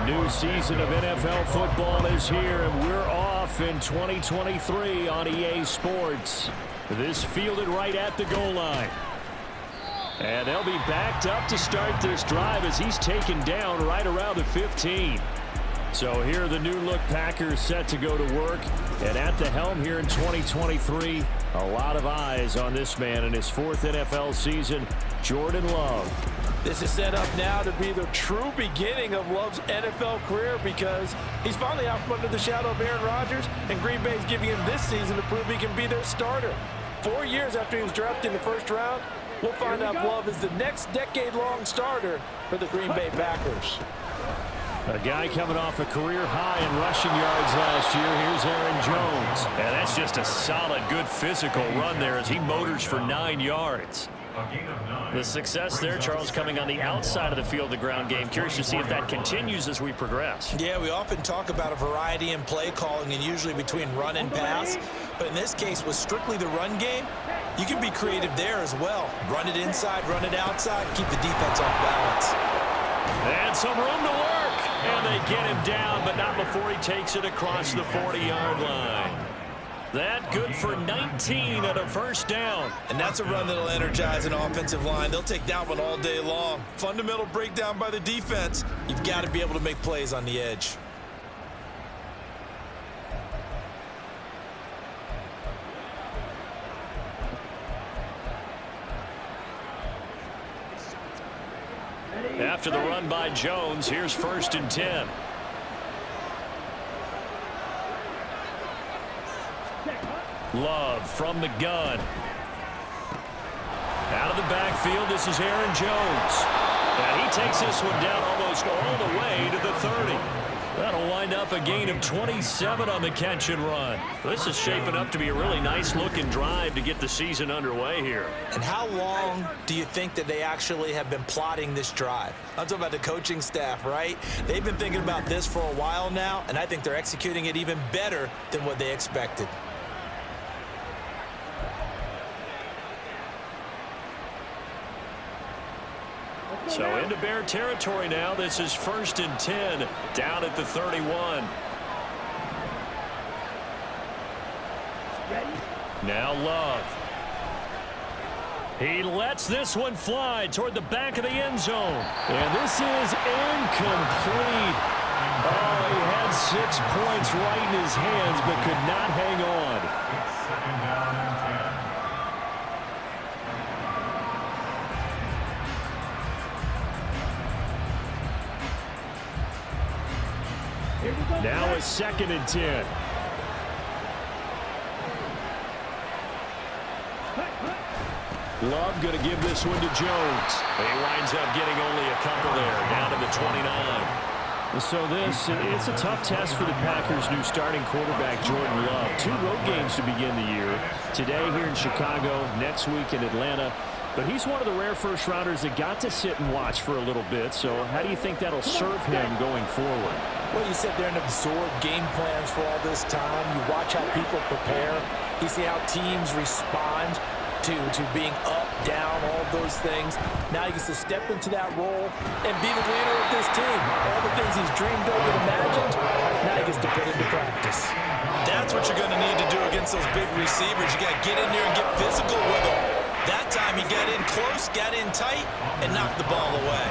new season of NFL football is here, and we're off in 2023 on EA Sports. This fielded right at the goal line. And they'll be backed up to start this drive as he's taken down right around the 15. So here are the new-look Packers set to go to work. And at the helm here in 2023, a lot of eyes on this man in his 4th NFL season, Jordan Love. This is set up now to be the true beginning of Love's NFL career because he's finally out from under the shadow of Aaron Rodgers, and Green Bay's giving him this season to prove he can be their starter. 4 years after he was drafted in the first round, we'll find out Love is the next decade-long starter for the Green Bay Packers. A guy coming off a career high in rushing yards last year. Here's Aaron Jones. And that's just a solid, good physical run there as he motors for 9 yards. The success there, Charles, coming on the outside of the field, the ground game. Curious to see if that continues as we progress. Yeah, we often talk about a variety in play calling and usually between run and pass. But in this case, with strictly the run game, you can be creative there as well. Run it inside, run it outside, keep the defense off balance. And some room to work. And they get him down, but not before he takes it across the 40-yard line. That good for 19 and a first down. And that's a run that'll energize an offensive line. They'll take that one all day long. Fundamental breakdown by the defense. You've got to be able to make plays on the edge. After the run by Jones, here's 1st and 10. Love from the gun. Out of the backfield, this is Aaron Jones. And he takes this one down almost all the way to the 30. That'll wind up a gain of 27 on the catch and run. This is shaping up to be a really nice-looking drive to get the season underway here. And how long do you think that they actually have been plotting this drive? I'm talking about the coaching staff, right? They've been thinking about this for a while now, and I think they're executing it even better than what they expected. So into Bear territory now. This is 1st and 10 down at the 31. Now Love. He lets this one fly toward the back of the end zone. And this is incomplete. Oh, he had 6 points right in his hands but could not hang on. Now a 2nd and 10. Love going to give this one to Jones. He winds up getting only a couple there, down to the 29. So it's a tough test for the Packers' new starting quarterback, Jordan Love. 2 road games to begin the year. Today here in Chicago, next week in Atlanta. But he's one of the rare first-rounders that got to sit and watch for a little bit. So how do you think that'll serve him going forward? Well, you sit there and absorb game plans for all this time. You watch how people prepare. You see how teams respond to being up, down, all of those things. Now he gets to step into that role and be the leader of this team. All the things he's dreamed of and imagined, now he gets to put into practice. That's what you're going to need to do against those big receivers. You got to get in there and get physical with them. That time he got in close, got in tight, and knocked the ball away.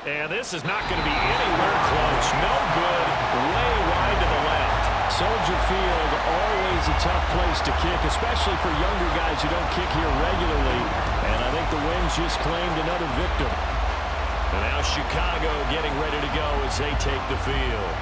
And this is not going to be anywhere close. No good. Way wide to the left. Soldier Field, always a tough place to kick, especially for younger guys who don't kick here regularly. And I think the Wings just claimed another victim. And now Chicago getting ready to go as they take the field.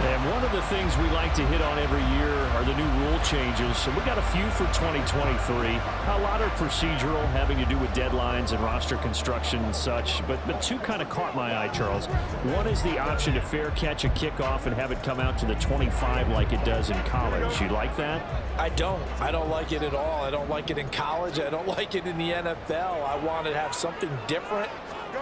And one of the things we like to hit on every year are the new rule changes. So we got a few for 2023. A lot are procedural, having to do with deadlines and roster construction and such. But 2 kind of caught my eye, Charles. One is the option to fair catch a kickoff and have it come out to the 25 like it does in college. You like that? I don't like it at all. I don't like it in college. I don't like it in the NFL. I want to have something different.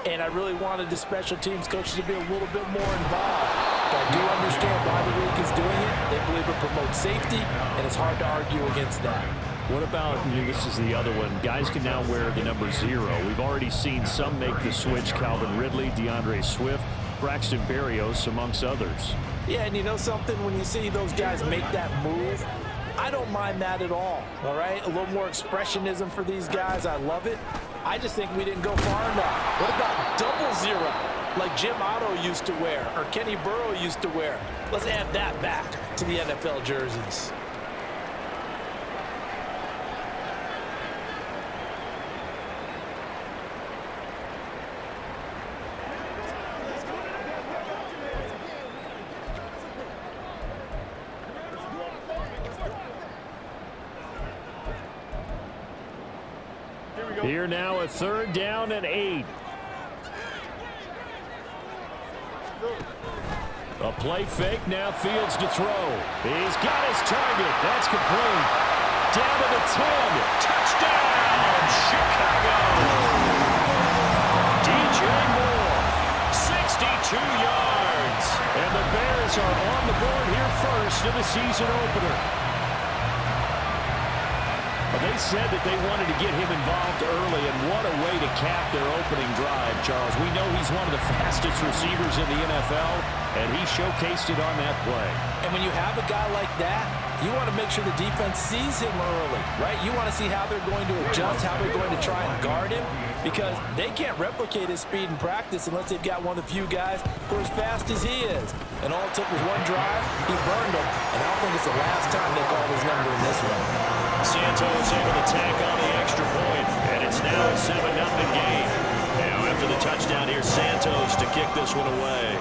And I really wanted the special teams coaches to be a little bit more involved. But I do understand why the league is doing it. They believe it promotes safety, and it's hard to argue against that. What about, this is the other one, guys can now wear the number 0. We've already seen some make the switch, Calvin Ridley, DeAndre Swift, Braxton Berrios, amongst others. Yeah, and you know something? When you see those guys make that move, I don't mind that at all right? A little more expressionism for these guys. I love it. I just think we didn't go far enough. What about double 0, like Jim Otto used to wear or Kenny Burrow used to wear? Let's add that back to the NFL jerseys. Here now, a 3rd down and 8. A play fake, now Fields to throw. He's got his target. That's complete. Down to the 10. Touchdown, Chicago. DJ Moore, 62 yards. And the Bears are on the board here first in the season opener. They said that they wanted to get him involved early, and what a way to cap their opening drive, Charles. We know he's one of the fastest receivers in the NFL, and he showcased it on that play. And when you have a guy like that, you want to make sure the defense sees him early, right? You want to see how they're going to adjust, how they're going to try and guard him, because they can't replicate his speed in practice unless they've got one of the few guys who are as fast as he is. And all it took was one drive, he burned them, and I don't think it's the last time they called his number in this one. Santos able to tack on the extra point, and it's now a 7-0 game. Now after the touchdown here, Santos to kick this one away.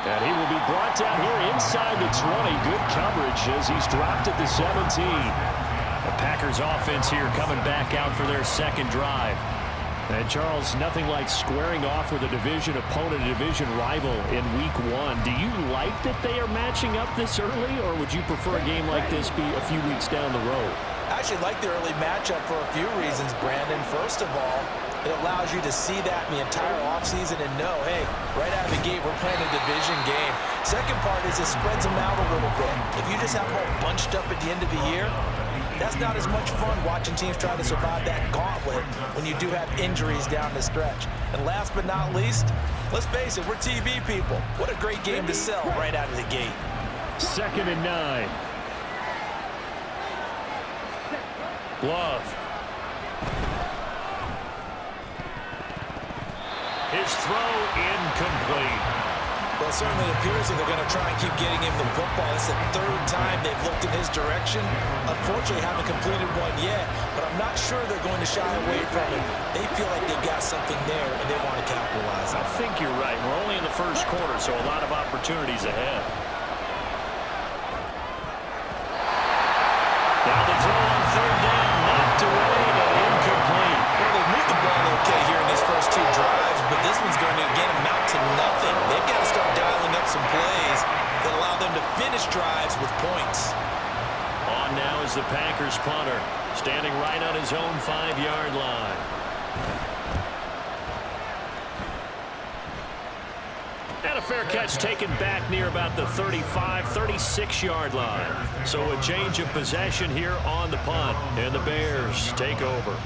And he will be brought down here inside the 20. Good coverage as he's dropped at the 17. The Packers offense here coming back out for their second drive. And Charles, nothing like squaring off with a division opponent, a division rival in Week 1. Do you like that they are matching up this early, or would you prefer a game like this be a few weeks down the road? I actually like the early matchup for a few reasons, Brandon. First of all, it allows you to see that in the entire offseason and know, hey, right out of the gate, we're playing a division game. Second part is it spreads them out a little bit. If you just have them all bunched up at the end of the year, that's not as much fun watching teams try to survive that gauntlet when you do have injuries down the stretch. And last but not least, let's face it, we're TV people. What a great game to sell right out of the gate. 2nd and 9. Love. His throw incomplete. Well, it certainly appears that they're going to try and keep getting him the football. It's the 3rd time they've looked in his direction. Unfortunately, haven't completed one yet, but I'm not sure they're going to shy away from him. They feel like they've got something there, and they want to capitalize on it. I think you're right. We're only in the first quarter, so a lot of opportunities ahead. Now the throw on 3rd down, knocked away, but incomplete. Well, they've moved the ball okay here in these first 2 drives, but this one's going to, again, amount to nothing. They've got to start dialing up some plays that allow them to finish drives with points. On now is the Packers punter, standing right on his own 5-yard line. And a fair catch taken back near about the 35, 36-yard line. So a change of possession here on the punt, and the Bears take over.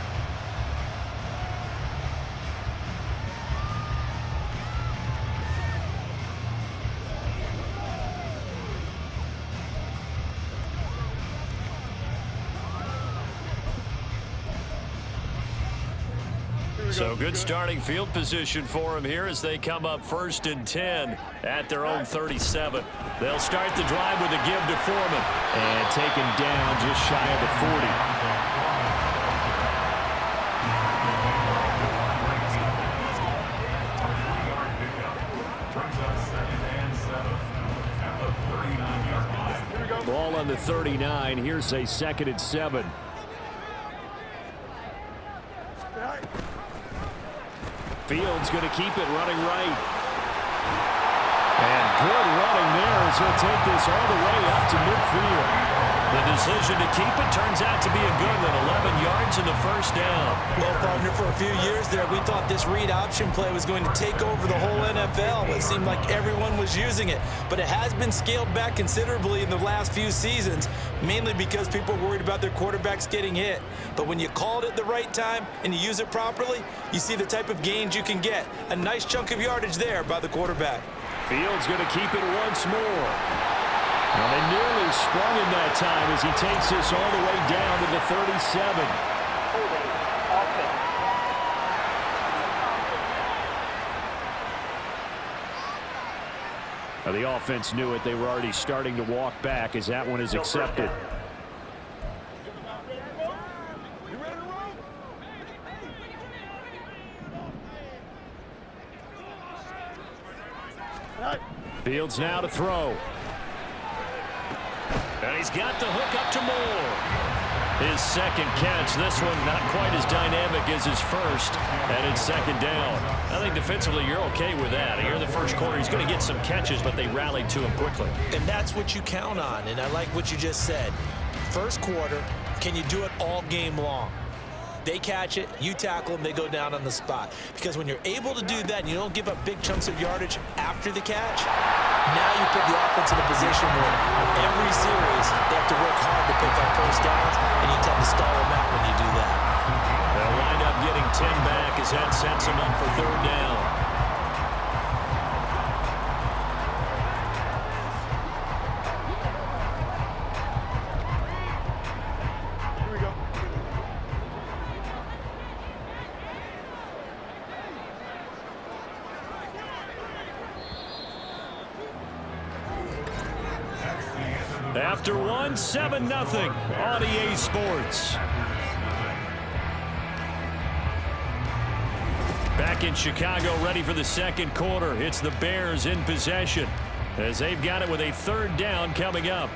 So good starting field position for them here as they come up 1st and 10 at their own 37. They'll start the drive with a give to Foreman and taken down just shy of the 40. Ball on the 39. Here's a 2nd and 7. Fields going to keep it running right. And good running there as he'll take this all the way up to midfield. The decision to keep it turns out to be a good one. 11 yards and the first down. Well, partner, for a few years there, we thought this read option play was going to take over the whole NFL. It seemed like everyone was using it. But it has been scaled back considerably in the last few seasons, mainly because people are worried about their quarterbacks getting hit. But when you call it at the right time and you use it properly, you see the type of gains you can get. A nice chunk of yardage there by the quarterback. Fields going to keep it once more. Well, they nearly sprung him that time as he takes this all the way down to the 37. Now, the offense knew it. They were already starting to walk back as that one is accepted. Fields now to throw. And he's got the hook up to Moore. His second catch. This one not quite as dynamic as his first. And it's second down. I think defensively you're okay with that. Here in the first quarter he's going to get some catches, but they rallied to him quickly. And that's what you count on. And I like what you just said. First quarter, can you do it all game long? They catch it, you tackle them, they go down on the spot. Because when you're able to do that and you don't give up big chunks of yardage after the catch, now you put the offense in a position where every series they have to work hard to pick up first downs, and you tend to stall them out when you do that. They'll wind up getting 10 back as that sets them up for third down. After one, 7-0 on EA Sports. Back in Chicago, ready for the second quarter. It's the Bears in possession as they've got it with a third down coming up.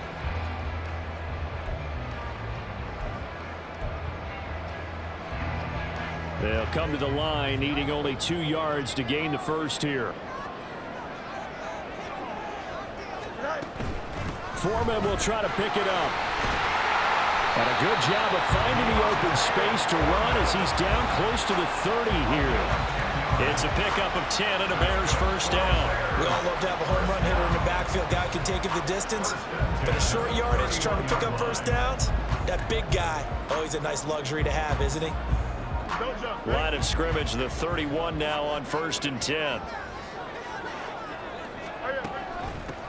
They'll come to the line, needing only 2 yards to gain the first here. Foreman will try to pick it up. And a good job of finding the open space to run as he's down close to the 30 here. It's a pickup of 10 and a Bears first down. We all love to have a home run hitter in the backfield. Guy can take it the distance. But a short yardage trying to pick up first downs, that big guy, oh, he's a nice luxury to have, isn't he? Line of scrimmage, the 31 now on 1st and 10.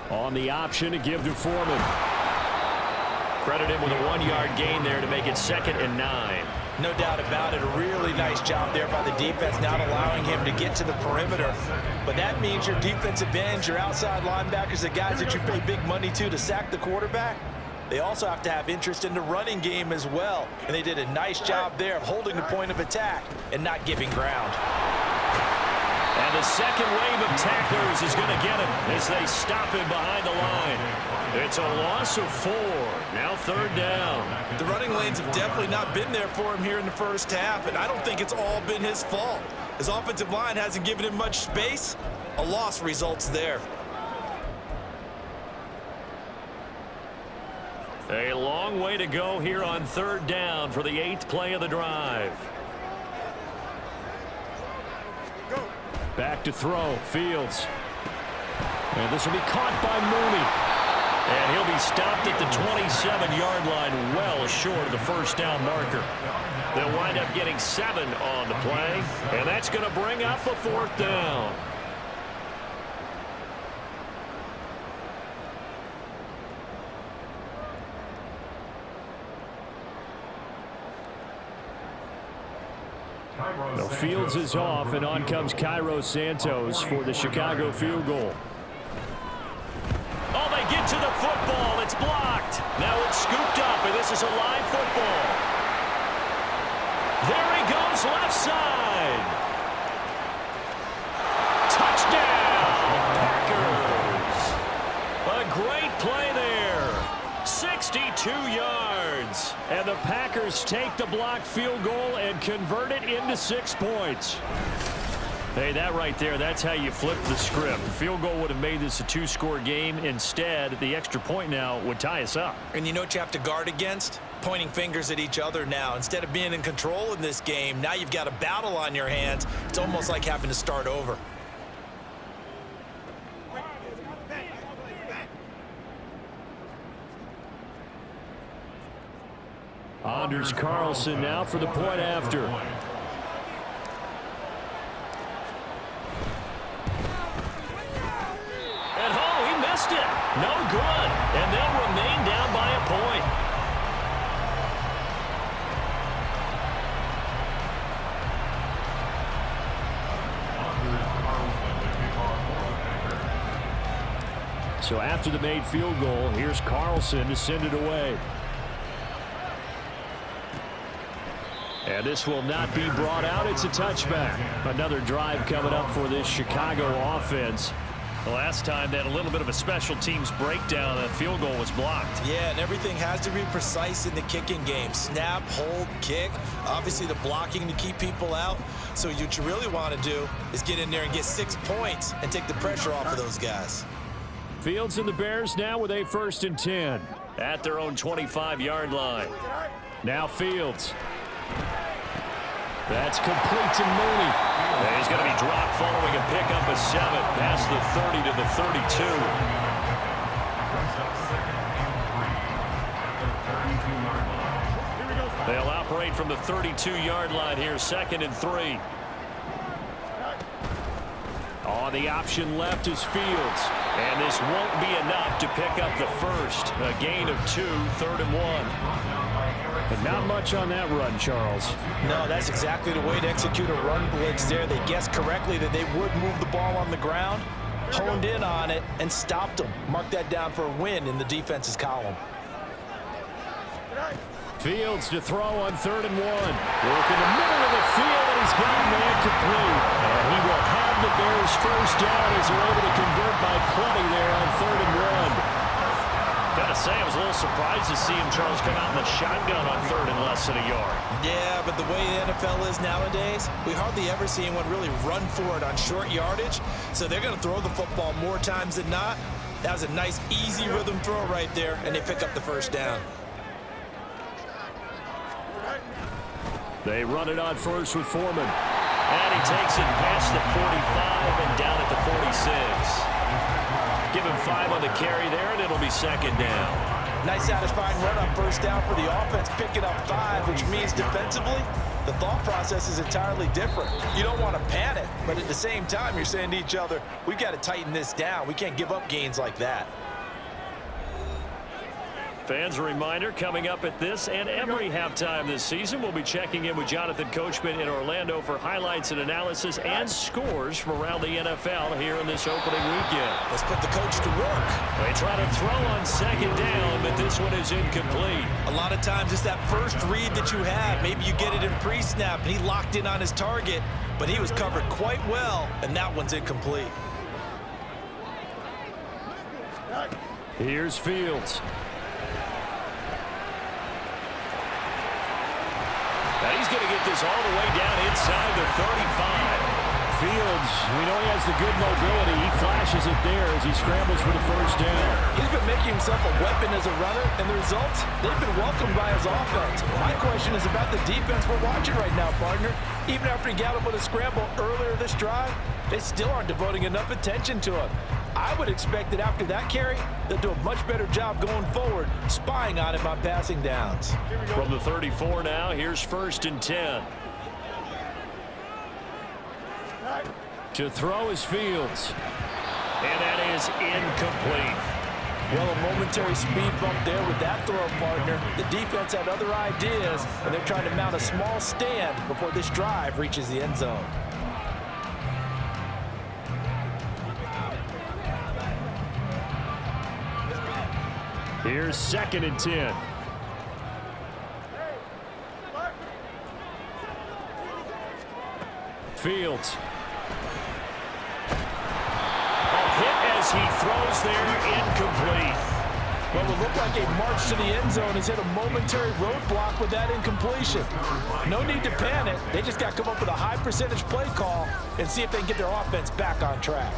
On the option to give to Foreman. Credit him with a 1-yard gain there to make it 2nd and 9. No doubt about it. A really nice job there by the defense, not allowing him to get to the perimeter. But that means your defensive ends, your outside linebackers, the guys that you pay big money to sack the quarterback, they also have to have interest in the running game as well. And they did a nice job there of holding the point of attack and not giving ground. And the second wave of tacklers is going to get him as they stop him behind the line. It's a loss of 4. Now third down. The running lanes have definitely not been there for him here in the first half, and I don't think it's all been his fault. His offensive line hasn't given him much space. A loss results there. A long way to go here on third down for the 8th play of the drive. Back to throw, Fields. And this will be caught by Mooney. And he'll be stopped at the 27-yard line, well short of the first down marker. They'll wind up getting 7 on the play, and that's going to bring up a 4th down. The Fields is off, and on comes Cairo Santos for the Chicago field goal. Oh, they get to the football. It's blocked. Now it's scooped up, and this is a live football. There he goes, left side. Touchdown, Packers. A great play there. 62 yards. And the Packers take the blocked field goal and convert it into 6 points. Hey, that right there, that's how you flip the script. The field goal would have made this a two-score game. Instead, the extra point now would tie us up. And you know what you have to guard against? Pointing fingers at each other now. Instead of being in control in this game, now you've got a battle on your hands. It's almost like having to start over. Anders Carlson now for the point after. And oh, he missed it. No good. And they'll remain down by a point. So after the made field goal, here's Carlson to send it away. And this will not be brought out. It's a touchback. Another drive coming up for this Chicago offense. The last time they had a little bit of a special teams breakdown, that field goal was blocked. Yeah, and everything has to be precise in the kicking game. Snap, hold, kick. Obviously the blocking to keep people out. So what you really want to do is get in there and get 6 points and take the pressure off of those guys. Fields and the Bears now with a 1st and 10 at their own 25-yard line. Now Fields. That's complete to Mooney. And he's going to be dropped following a pickup of 7 past the 30 to the 32. They'll operate from the 32-yard line here, 2nd and 3. On the option left is Fields. And this won't be enough to pick up the first. A gain of 2, 3rd and 1. And not much on that run, Charles. No, that's exactly the way to execute a run blitz there. They guessed correctly that they would move the ball on the ground, honed in on it, and stopped them. Mark that down for a win in the defense's column. Fields to throw on 3rd and 1. Work in the middle of the field, and he's got a man complete. And he will have the Bears first down as they're able to convert by plenty there on 3rd and 1. Gotta say, I was a little surprised to see him, Charles, come out in the shotgun on 3rd and less than a yard. Yeah, but the way the NFL is nowadays, we hardly ever see anyone really run for it on short yardage. So they're going to throw the football more times than not. That was a nice, easy rhythm throw right there, and they pick up the first down. They run it on first with Foreman. And he takes it past the 45 and down at the 46. Give him 5 on the carry there, and it'll be 2nd down. Nice satisfying run on first down for the offense, picking up 5, which means defensively, the thought process is entirely different. You don't want to panic, but at the same time, you're saying to each other, we've got to tighten this down. We can't give up gains like that. Fans, a reminder, coming up at this and every halftime this season, we'll be checking in with Jonathan Coachman in Orlando for highlights and analysis and scores from around the NFL here in this opening weekend. Let's put the coach to work. They try to throw on 2nd down, but this one is incomplete. A lot of times it's that first read that you have. Maybe you get it in pre-snap, and he locked in on his target, but he was covered quite well, and that one's incomplete. Here's Fields. Now he's going to get this all the way down inside the 35. Fields, we know he has the good mobility. He flashes it there as he scrambles for the first down. He's been making himself a weapon as a runner, and the results, they've been welcomed by his offense. My question is about the defense we're watching right now, partner. Even after he got him with a scramble earlier this drive, they still aren't devoting enough attention to him. I would expect that after that carry, they'll do a much better job going forward, spying on him on passing downs. From the 34 now, here's 1st and 10. To throw is Fields. And that is incomplete. Well, a momentary speed bump there with that throw, partner. The defense had other ideas, and they're trying to mount a small stand before this drive reaches the end zone. Here's 2nd and 10. Fields. A hit as he throws there, incomplete. What would look like a march to the end zone has hit a momentary roadblock with that incompletion. No need to panic. They just got to come up with a high percentage play call and see if they can get their offense back on track.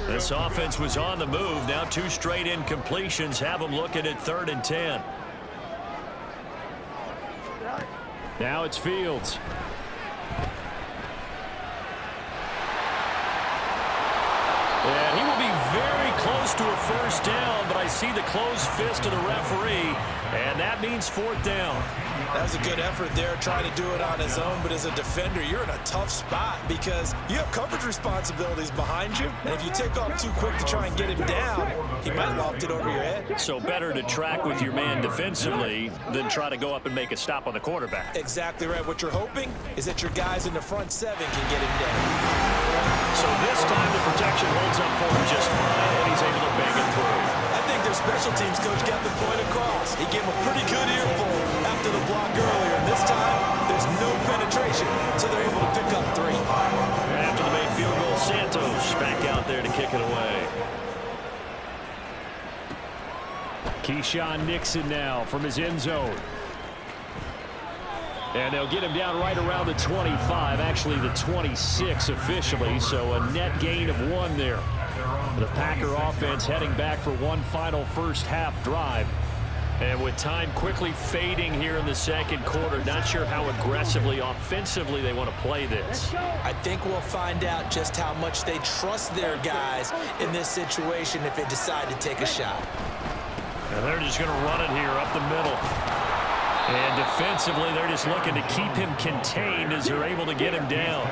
This offense was on the move. Now 2 straight incompletions have them looking at 3rd and 10. Now it's Fields. And he will be very close to a first down, but I see the closed fist of the referee, and that means 4th down. That was a good effort there, trying to do it on his own, but as a defender, you're in a tough spot because you have coverage responsibilities behind you, and if you take off too quick to try and get him down, he might loft it over your head. So better to track with your man defensively than try to go up and make a stop on the quarterback. Exactly right. What you're hoping is that your guys in the front 7 can get him down. So this time the protection holds up for him just fine, and he's able to bang it through. I think their special teams coach got the point across. He gave him a pretty good earful after the block earlier. And this time, there's no penetration, so they're able to pick up 3. After the made field goal, Santos back out there to kick it away. Keyshawn Nixon now from his end zone. And they'll get him down right around the 25, actually the 26 officially, so a net gain of 1 there. The Packer offense heading back for one final first half drive. And with time quickly fading here in the second quarter, not sure how aggressively, offensively they want to play this. I think we'll find out just how much they trust their guys in this situation if they decide to take a shot. And they're just going to run it here up the middle. And defensively, they're just looking to keep him contained as they're able to get him down.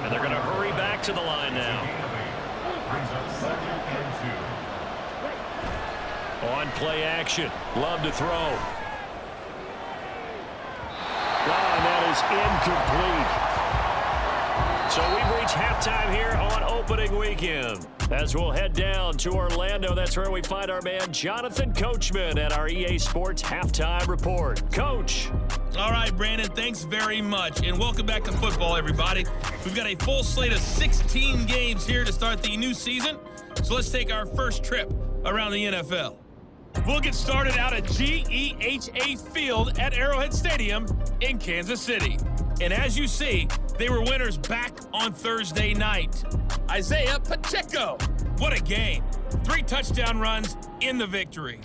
And they're going to hurry back to the line now. On play action. Love to throw. Wow, and that is incomplete. So we've reached halftime here on opening weekend. As we'll head down to Orlando, that's where we find our man Jonathan Coachman at our EA Sports Halftime Report. Coach. All right, Brandon, thanks very much, and welcome back to football, everybody. We've got a full slate of 16 games here to start the new season, so let's take our first trip around the NFL. We'll get started out at GEHA Field at Arrowhead Stadium in Kansas City. And as you see, they were winners back on Thursday night. Isaiah Pacheco, what a game. 3 touchdown runs in the victory.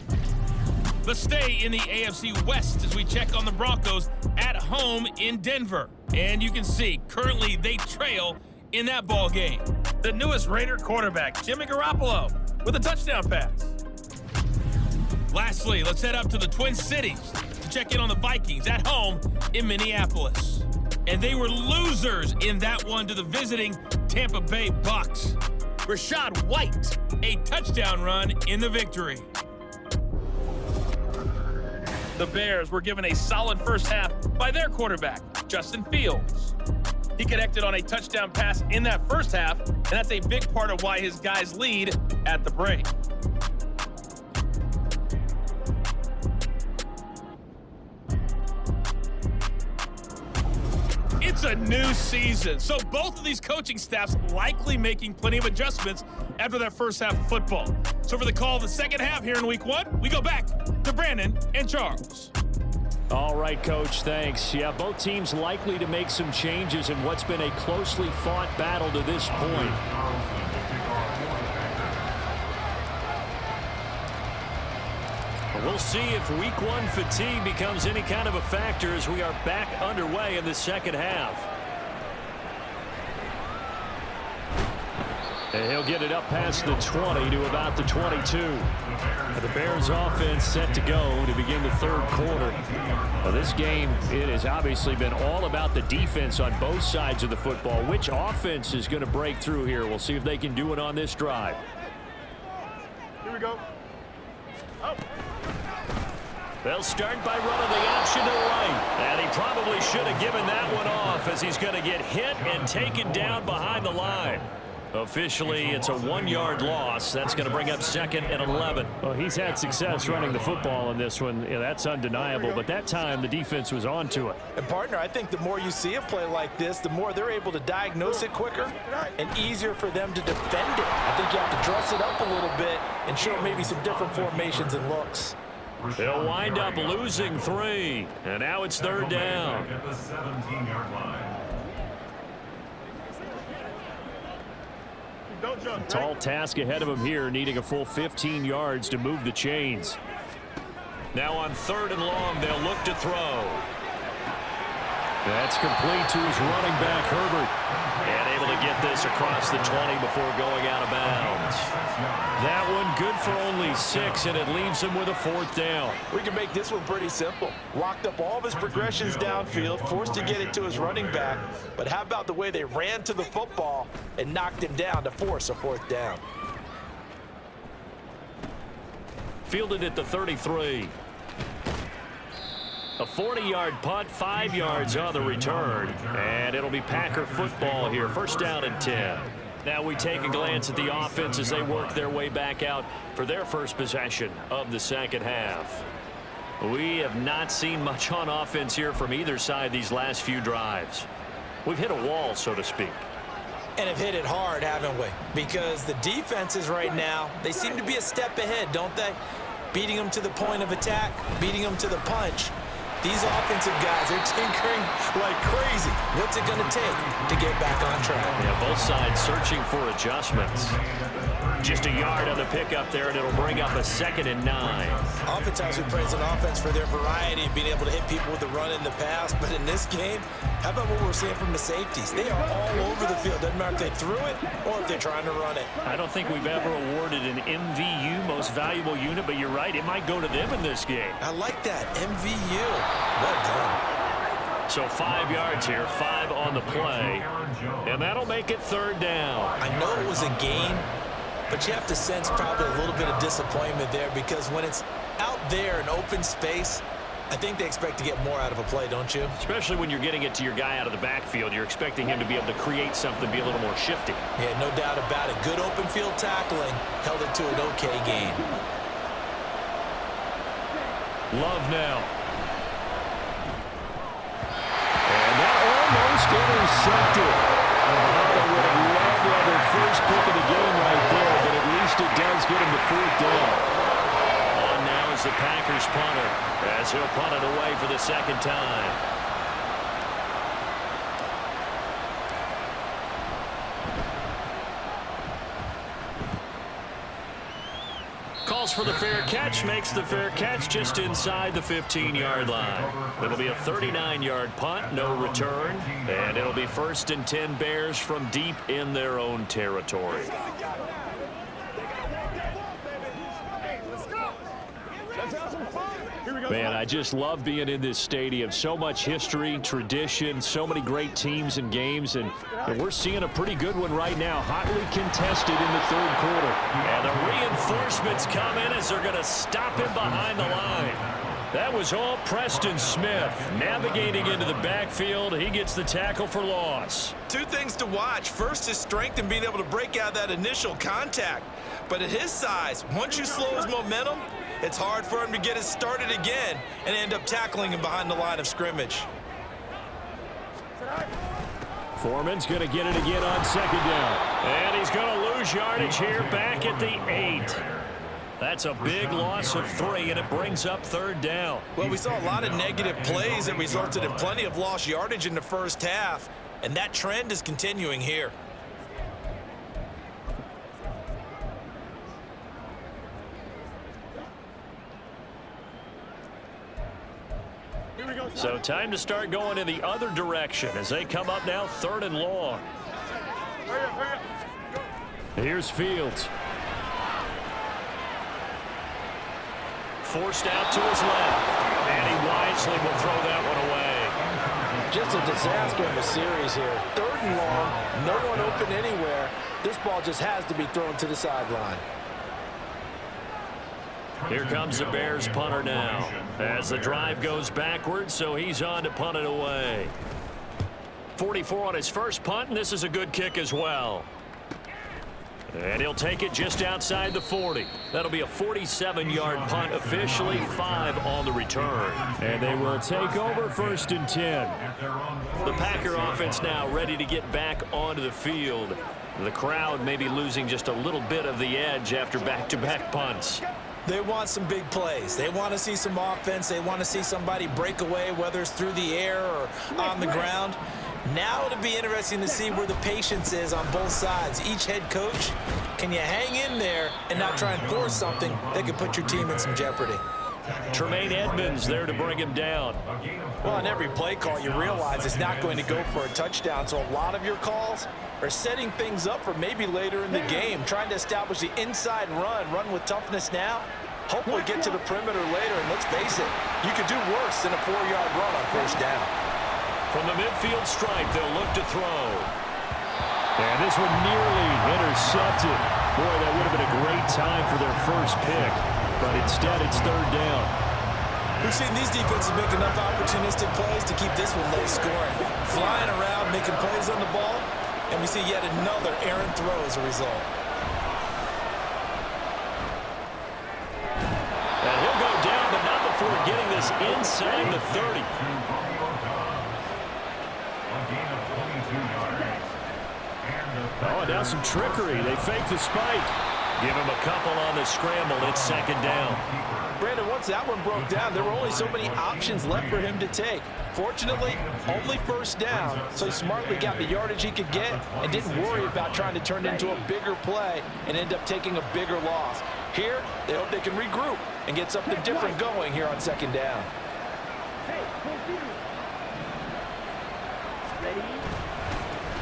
Let's stay in the AFC West as we check on the Broncos at home in Denver. And you can see, currently they trail in that ball game. The newest Raider quarterback, Jimmy Garoppolo, with a touchdown pass. Lastly, let's head up to the Twin Cities to check in on the Vikings at home in Minneapolis. And they were losers in that one to the visiting Tampa Bay Bucks. Rashad White, a touchdown run in the victory. The Bears were given a solid first half by their quarterback, Justin Fields. He connected on a touchdown pass in that first half, and that's a big part of why his guys lead at the break. It's a new season, so both of these coaching staffs likely making plenty of adjustments after that first half of football. So for the call of the second half here in Week 1, we go back to Brandon and Charles. All right, Coach, thanks. Yeah, both teams likely to make some changes in what's been a closely fought battle to this point. We'll see if Week 1 fatigue becomes any kind of a factor as we are back underway in the second half. And he'll get it up past the 20 to about the 22. The Bears offense set to go to begin the third quarter. Now, this game, it has obviously been all about the defense on both sides of the football. Which offense is going to break through here? We'll see if they can do it on this drive. Here we go. Oh. They'll start by running the option to right. And he probably should have given that one off as he's going to get hit and taken down behind the line. Officially, it's a 1-yard loss. That's going to bring up 2nd and 11. Well, he's had success running the football in this one. Yeah, that's undeniable. But that time, the defense was on to it. And, partner, I think the more you see a play like this, the more they're able to diagnose it quicker and easier for them to defend it. I think you have to dress it up a little bit and show maybe some different formations and looks. They'll wind up losing 3. And now it's 3rd down. At the 17-yard line. Tall task ahead of him here, needing a full 15 yards to move the chains. Now on 3rd and long, they'll look to throw. That's complete to his running back, Herbert. And able to get this across the 20 before going out of bounds. That one good for only 6, and it leaves him with a 4th down. We can make this one pretty simple. Locked up all of his progressions downfield, forced to get it to his running back. But how about the way they ran to the football and knocked him down to force a 4th down? Fielded at the 33. A 40-yard punt, 5 yards on the return. And it'll be Packer football here. 1st down and 10. Now we take a glance at the offense as they work their way back out for their first possession of the 2nd half. We have not seen much on offense here from either side these last few drives. We've hit a wall, so to speak. And have hit it hard, haven't we? Because the defenses right now, they seem to be a step ahead, don't they? Beating them to the point of attack, beating them to the punch. These offensive guys are tinkering like crazy. What's it going to take to get back on track? Yeah, both sides searching for adjustments. Just a yard on the pickup there, and it'll bring up a 2nd and 9. Oftentimes we praise an offense for their variety of being able to hit people with the run in the pass. But in this game, how about what we're seeing from the safeties? They are all over the field. Doesn't matter if they threw it or if they're trying to run it. I don't think we've ever awarded an MVU, most valuable unit, but you're right, it might go to them in this game. I like that, MVU. Well done. So 5 yards here, 5 on the play, and that'll make it 3rd down. I know it was a gain, but you have to sense probably a little bit of disappointment there because when it's out there in open space, I think they expect to get more out of a play, don't you? Especially when you're getting it to your guy out of the backfield. You're expecting him to be able to create something, be a little more shifty. Yeah, no doubt about it. Good open field tackling held it to an okay gain. Love now. And that almost intercepted. They would have loved to have their first pick of the game right there, but at least it does get him to 4th down. On now is the Packers punter, as he'll punt it away for the 2nd time. Calls for the fair catch, makes the fair catch just inside the 15-yard line. It'll be a 39-yard punt, no return, and it'll be 1st and 10 Bears from deep in their own territory. Man, I just love being in this stadium. So much history, tradition, so many great teams and games, and we're seeing a pretty good one right now, hotly contested in the 3rd quarter. And the reinforcements come in as they're going to stop him behind the line. That was all Preston Smith navigating into the backfield. He gets the tackle for loss. 2 things to watch. First, his strength in being able to break out that initial contact. But at his size, once you slow his momentum, it's hard for him to get it started again and end up tackling him behind the line of scrimmage. Foreman's going to get it again on 2nd down. And he's going to lose yardage here back at the 8. That's a big loss of 3, and it brings up 3rd down. Well, we saw a lot of negative plays that resulted in plenty of lost yardage in the 1st half, and that trend is continuing here. So time to start going in the other direction as they come up now 3rd and long. Here's Fields. Forced out to his left, and he wisely will throw that one away. Just a disaster in the series here. 3rd and long, no one open anywhere. This ball just has to be thrown to the sideline. Here comes the Bears punter now as the drive goes backwards, so he's on to punt it away. 44 on his first punt, and this is a good kick as well. And he'll take it just outside the 40. That'll be a 47-yard punt, officially 5 on the return. And they will take over 1st and 10. The Packer offense now ready to get back onto the field. The crowd may be losing just a little bit of the edge after back-to-back punts. They want some big plays. They want to see some offense. They want to see somebody break away, whether it's through the air or on the ground. Now it'll be interesting to see where the patience is on both sides. Each head coach, can you hang in there and not try and force something that could put your team in some jeopardy? Tremaine Edmonds there to bring him down. Well, on every play call, you realize it's not going to go for a touchdown, so a lot of your calls are setting things up for maybe later in the game, trying to establish the inside run with toughness now, hopefully get to the perimeter later, and let's face it, you could do worse than a 4-yard run on 1st down. From the midfield stripe, they'll look to throw. And this one nearly intercepted. Boy, that would have been a great time for their first pick, but instead it's 3rd down. We've seen these defenses make enough opportunistic plays to keep this one low scoring. Flying around, making plays on the ball, and we see yet another errant throw as a result. And he'll go down, but not before getting this inside the 30. Oh, and now some trickery. They fake the spike. Give him a couple on the scramble. It's 2nd down. Brandon, once that one broke down, there were only so many options left for him to take. Fortunately, only 1st down, so he smartly got the yardage he could get and didn't worry about trying to turn it into a bigger play and end up taking a bigger loss. Here, they hope they can regroup and get something different going here on 2nd down.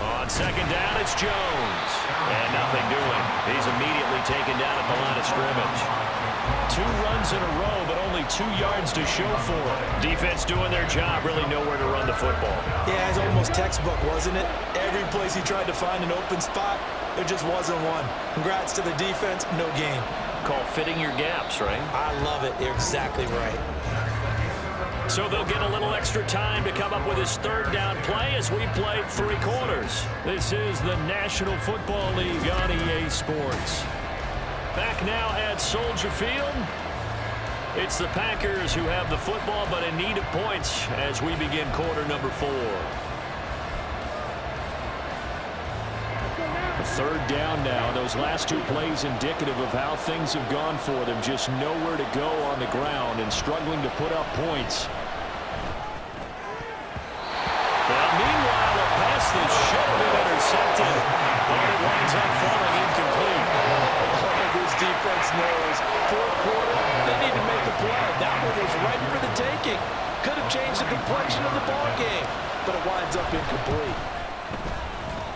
On 2nd down, it's Jones. And nothing doing. He's immediately taken down at the line of scrimmage. 2 runs in a row, but only 2 yards to show for it. Defense doing their job, really nowhere to run the football. Yeah, it's almost textbook, wasn't it? Every place he tried to find an open spot, there just wasn't one. Congrats to the defense, no gain. Call fitting your gaps, right? I love it. You're exactly right. So they'll get a little extra time to come up with his 3rd down play as we play 3 quarters. This is the National Football League on EA Sports. Back now at Soldier Field. It's the Packers who have the football, but in need of points as we begin quarter number 4. 3rd down now. Those last 2 plays indicative of how things have gone for them. Just nowhere to go on the ground and struggling to put up points. Well, meanwhile, a pass that should have been intercepted, but it winds up falling incomplete. This defense knows 4th quarter, they need to make a play. That one was right for the taking. Could have changed the complexion of the ball game, but it winds up incomplete.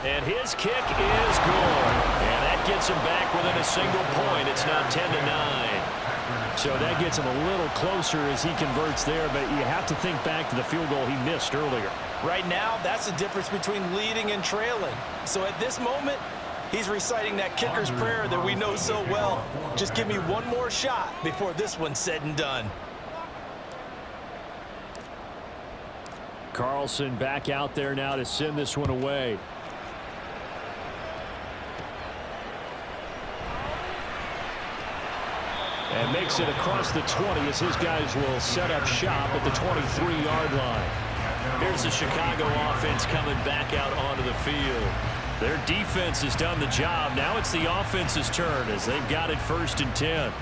And his kick is good. And that gets him back within a single point. It's now 10-9. So that gets him a little closer as he converts there, but you have to think back to the field goal he missed earlier. Right now, that's the difference between leading and trailing. So at this moment, he's reciting that kicker's prayer that we know so well. Just give me one more shot before this one's said and done. Carlson back out there now to send this one away. And makes it across the 20 as his guys will set up shop at the 23-yard line. Here's the Chicago offense coming back out onto the field. Their defense has done the job. Now it's the offense's turn as they've got it 1st and 10.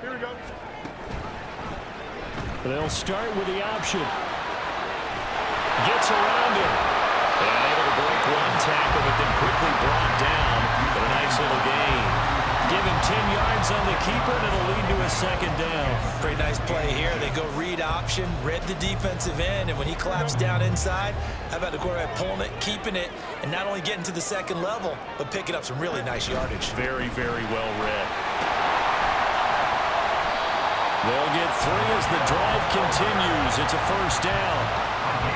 Here we go. They'll start with the option. Gets around him. And able to break one tackle, but then quickly brought down. But a nice little gain. Give him 10 yards on the keeper, and it'll lead to a 2nd down. Pretty nice play here. They go read option, read the defensive end, and when he claps down inside, how about the quarterback pulling it, keeping it, and not only getting to the 2nd level, but picking up some really nice yardage. Very, very well read. They'll get 3 as the drive continues. It's a 1st down.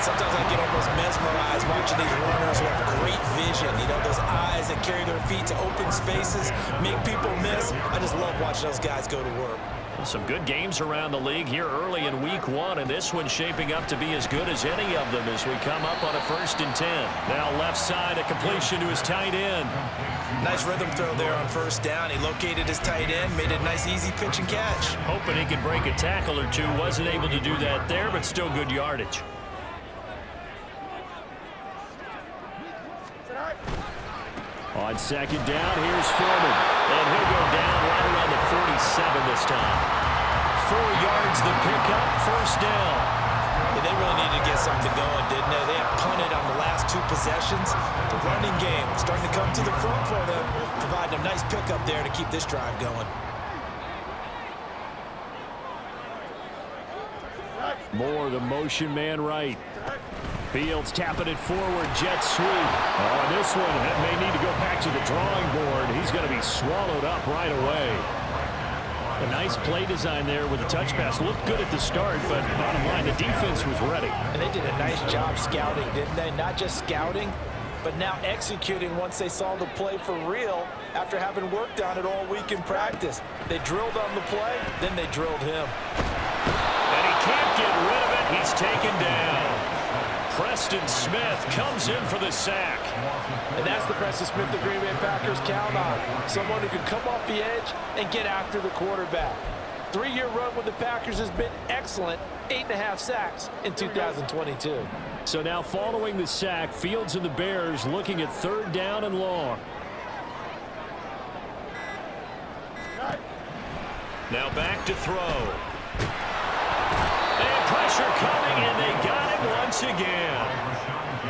Sometimes I get almost mesmerized watching these runners who have great vision. You know, those eyes that carry their feet to open spaces, make people miss. I just love watching those guys go to work. Some good games around the league here early in week 1, and this one's shaping up to be as good as any of them as we come up on a 1st and 10. Now left side, a completion to his tight end. Nice rhythm throw there on 1st down. He located his tight end, made a nice easy pitch and catch. Hoping he could break a tackle or two. Wasn't able to do that there, but still good yardage. On 2nd down, here's Foreman. And he'll go down right around the 47 this time. 4 yards the pickup, 1st down. Yeah, they really needed to get something going, didn't they? They had punted on the last 2 possessions. The running game starting to come to the front for them, providing a nice pickup there to keep this drive going. Moore, the motion man right. Fields tapping it forward, jet sweep. On this one, it may need to go back to the drawing board. He's going to be swallowed up right away. A nice play design there with the touch pass. Looked good at the start, but bottom line, the defense was ready. And they did a nice job scouting, didn't they? Not just scouting, but now executing once they saw the play for real after having worked on it all week in practice. They drilled on the play, then they drilled him. And he can't get rid of it. He's taken down. Preston Smith comes in for the sack. And that's the Preston Smith the Green Bay Packers count on. Someone who can come off the edge and get after the quarterback. 3-year run with the Packers has been excellent. 8.5 sacks in 2022. So now following the sack, Fields and the Bears looking at 3rd down and long. Now back to throw. And pressure coming, and they got it once again.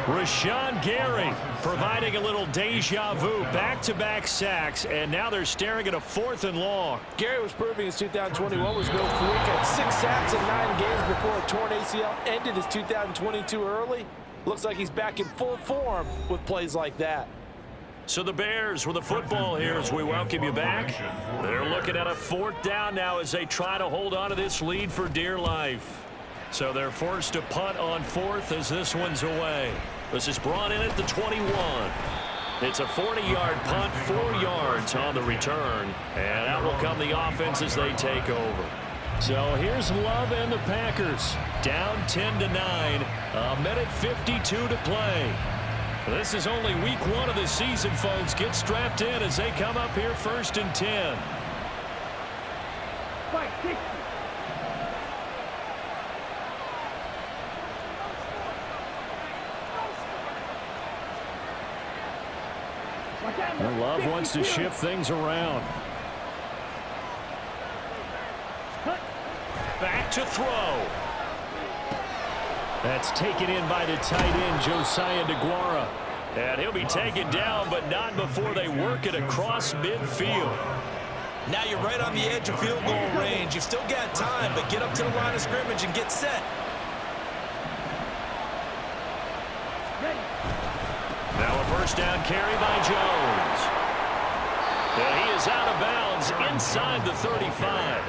Rashawn Gary providing a little deja vu, back-to-back sacks, and now they're staring at a 4th and long. Gary was proving his 2021 was no fluke. Had 6 sacks in 9 games before a torn ACL. Ended his 2022 early. Looks like he's back in full form with plays like that. So the Bears with the football here as we welcome you back. They're looking at a 4th down now as they try to hold on to this lead for dear life. So they're forced to punt on 4th as this one's away. This is brought in at the 21. It's a 40-yard punt, 4 yards on the return. And out will come the offense as they take over. So here's Love and the Packers. Down 10-9. A minute 52 to play. This is only week 1 of the season, folks. Get strapped in as they come up here 1st and 10. Well, Love wants to shift things around. Back to throw. That's taken in by the tight end, Josiah DeGuara. And he'll be taken down, but not before they work it across midfield. Now you're right on the edge of field goal range. You've still got time, but get up to the line of scrimmage and get set. Now a 1st down carry by Jones. And he is out of bounds inside the 35.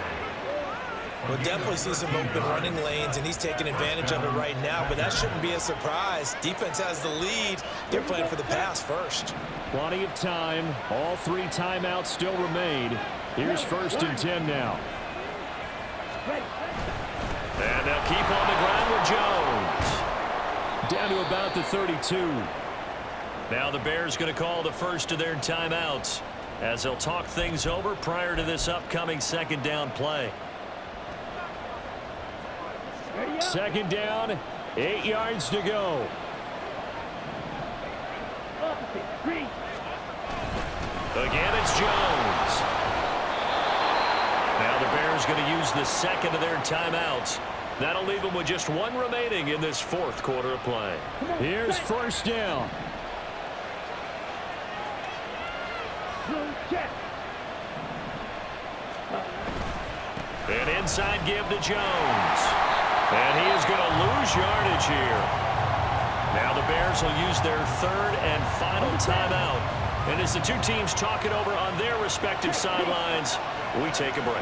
We'll definitely see some open running lanes, and he's taking advantage of it right now, but that shouldn't be a surprise. Defense has the lead. They're playing for the pass first. Plenty of time. All 3 timeouts still remain. Here's 1st and 10 now. And they'll keep on the ground with Jones. Down to about the 32. Now the Bears going to call the first of their timeouts as they'll talk things over prior to this upcoming 2nd down play. 2nd down, 8 yards to go. Again, it's Jones. Now the Bears going to use the 2nd of their timeouts. That'll leave them with just 1 remaining in this 4th quarter of play. Here's 1st down. An inside give to Jones. And he is going to lose yardage here. Now the Bears will use their 3rd and final timeout. And as the 2 teams talk it over on their respective sidelines, we take a break.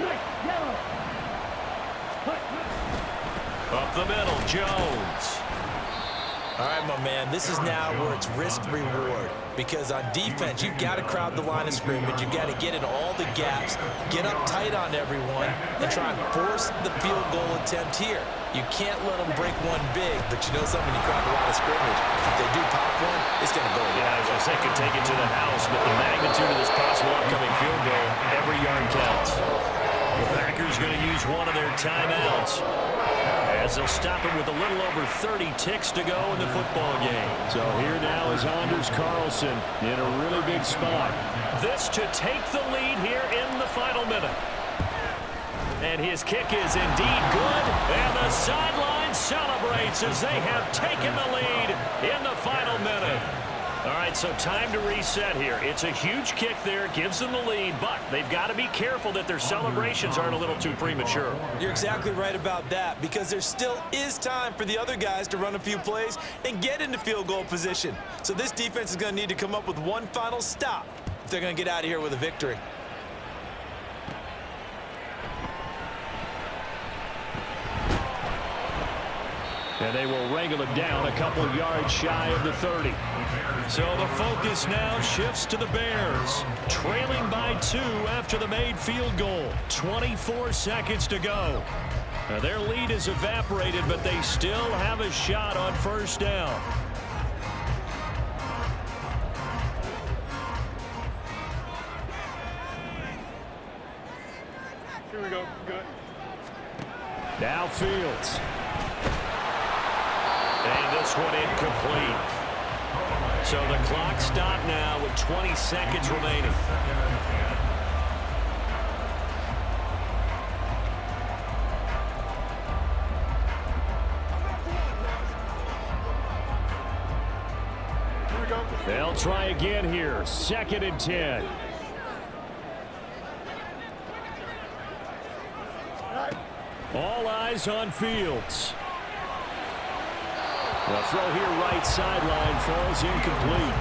Up the middle, Jones. All right, my man, this is now where it's risk-reward. Because on defense, you've got to crowd the line of scrimmage. You've got to get in all the gaps, get up tight on everyone, and try and force the field goal attempt here. You can't let them break one big, but you know something, when you crowd the line of scrimmage, if they do pop one, it's going to go away. Yeah, I was going to say, could take it to the house, but the magnitude of this possible upcoming field goal, every yard counts. The Packers going to use one of their timeouts, as they'll stop it with a little over 30 ticks to go in the football game. So here now is Anders Carlson in a really big spot. This to take the lead here in the final minute. And his kick is indeed good. And the sideline celebrates as they have taken the lead in the final minute. All right, so time to reset here. It's a huge kick there, gives them the lead, but they've got to be careful that their celebrations aren't a little too premature. You're exactly right about that, because there still is time for the other guys to run a few plays and get into field goal position. So this defense is going to need to come up with one final stop if they're going to get out of here with a victory. And they will wrangle him down a couple of yards shy of the 30. So the focus now shifts to the Bears, trailing by 2 after the made field goal. 24 seconds to go. Now their lead is evaporated, but they still have a shot on first down. Here we go. Good. Now Fields. And this one incomplete. So the clock stopped now with 20 seconds remaining. Here we go. They'll try again here. 2nd and 10. All eyes on Fields. The throw here right sideline falls incomplete.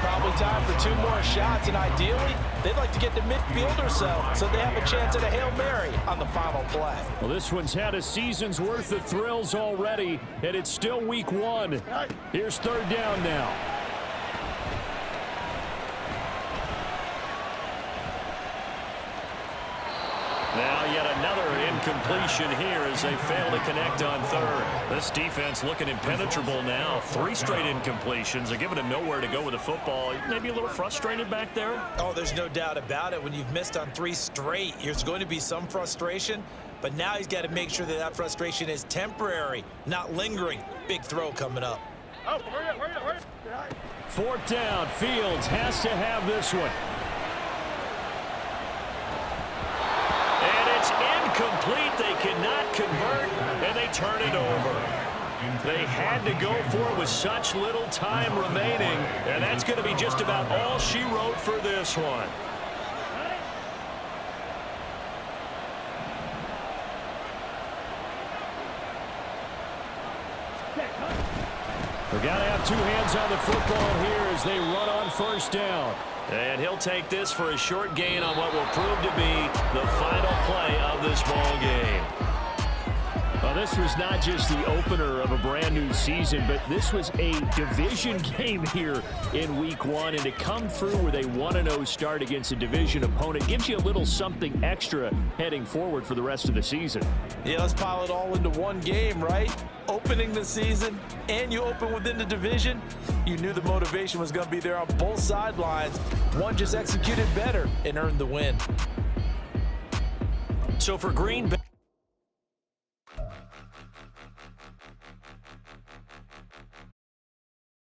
Probably time for 2 more shots, and ideally, they'd like to get to midfield or so they have a chance at a Hail Mary on the final play. Well, this one's had a season's worth of thrills already, and it's still week 1. Here's 3rd down now. Now yet another incompletion here as they fail to connect on 3rd. This defense looking impenetrable now. 3 straight incompletions. They're giving him nowhere to go with the football. Maybe a little frustrated back there. Oh, there's no doubt about it. When you've missed on 3 straight, there's going to be some frustration. But now he's got to make sure that that frustration is temporary, not lingering. Big throw coming up. Oh, hurry up, hurry up, hurry up. 4th down. Fields has to have this one. Incomplete. They cannot convert, and they turn it over. They had to go for it with such little time remaining, and that's going to be just about all she wrote for this one. They've got to have 2 hands on the football here as they run on 1st down. And he'll take this for a short gain on what will prove to be the final play of this ball game. Well, this was not just the opener of a brand new season, but this was a division game here in week 1. And to come through with a 1-0 start against a division opponent gives you a little something extra heading forward for the rest of the season. Yeah, let's pile it all into one game, right? Opening the season, and you open within the division. You knew the motivation was going to be there on both sidelines. One just executed better and earned the win. So for Green Bay,